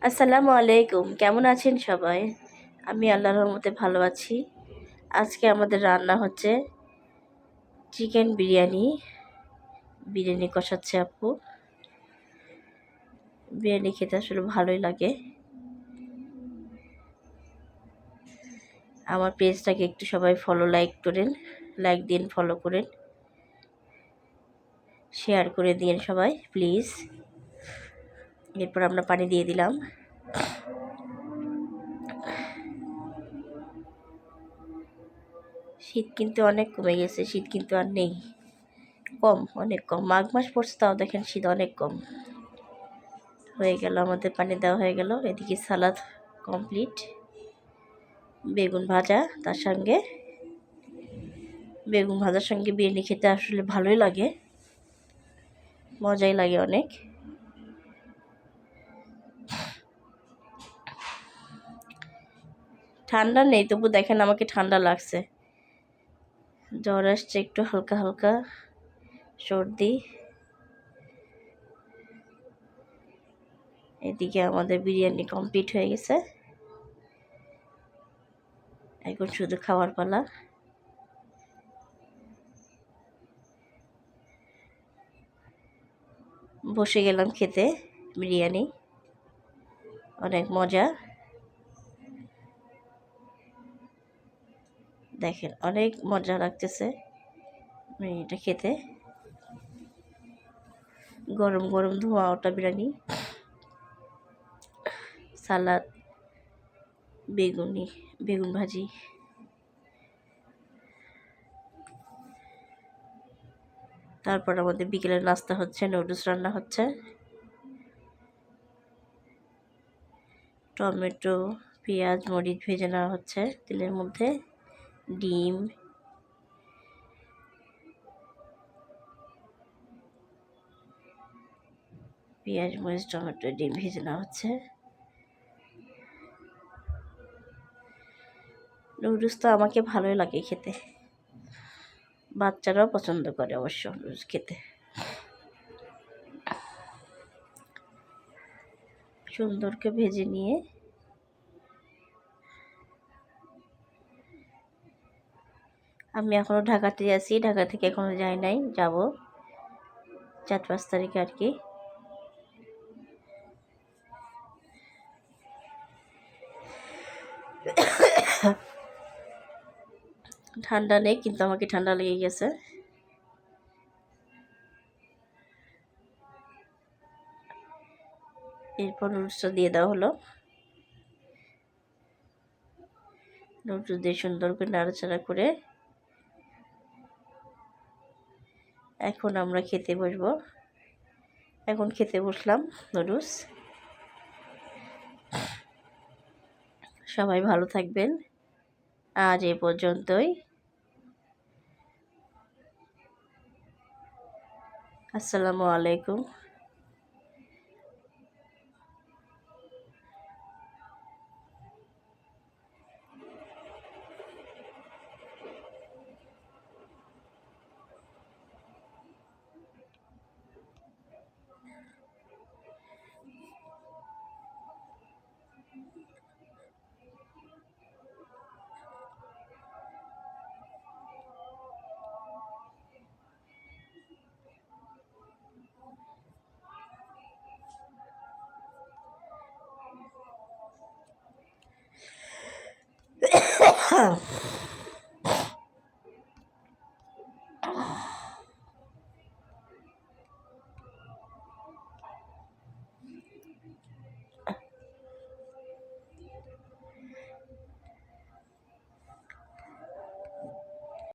আসসালামু আলাইকুম, কেমন আছেন সবাই? আমি আল্লাহর রহমতে ভালো আছি। আজকে আমাদের রান্না হচ্ছে চিকেন বিরিয়ানি। বিরিয়ানি কষাচ্ছে আপু। বিরিয়ানি খেতে আসলে ভালোই লাগে। আমার পেজটাকে একটু সবাই লাইক দিন, ফলো করেন, শেয়ার করে দিন সবাই প্লিজ। এরপর আমরা পানি দিয়ে দিলাম। শীত কিন্তু অনেক কমে গেছে, শীত কিন্তু আর নেই, অনেক কম। মাঘ মাস পড়ছে, তাও দেখেন শীত অনেক কম হয়ে গেল। আমাদের পানি দেওয়া হয়ে গেল। এদিকে সালাদ কমপ্লিট, বেগুন ভাজা, তার সঙ্গে বেগুন ভাজার সঙ্গে বিরিয়ানি খেতে আসলে ভালোই লাগে, মজাই লাগে অনেক। ঠান্ডা নেই, তবু দেখেন আমাকে ঠান্ডা লাগছে, জ্বর আসছে একটু হালকা হালকা, সর্দি। এদিকে আমাদের বিরিয়ানি কমপ্লিট হয়ে গেছে, এখন শুধু খাওয়ার পালা। বসে গেলাম খেতে বিরিয়ানি, অনেক মজা। দেখেন অনেক মজা লাগতেছে বিরিয়ানিটা খেতে, গরম গরম ধোঁয়া ওটা বিরিয়ানি, সালাদ, বেগুন ভাজি। তারপর আমাদের বিকেলের নাস্তা হচ্ছে, নুডলস রান্না হচ্ছে। টমেটো, পেঁয়াজ, মরিচ ভেজে নেওয়া হচ্ছে তেলের মধ্যে। ডিম, পেঁয়াজ, মরিচ, টমেটো, ডিম ভেজে নেওয়া হচ্ছে। নুডলস তো আমাকে ভালোই লাগে খেতে, বাচ্চারাও পছন্দ করে অবশ্য নুডলস খেতে। সুন্দর করে ভেজে নিয়ে আমি এখনও ঢাকাতে আছি, ঢাকা থেকে এখনও যাই নাই, যাব 4-5 তারিখে আর কি। ঠান্ডা নেই, কিন্তু আমাকে ঠান্ডা লেগে গেছে। এরপর নুডলসটা দিয়ে দেওয়া হলো, নুডলস দিয়ে সুন্দর করে নাড়াচাড়া করে এখন আমরা খেতে বসবো। এখন খেতে বসলাম নুডলস। সবাই ভালো থাকবেন, আজ এ পর্যন্তই। আসসালামু আলাইকুম।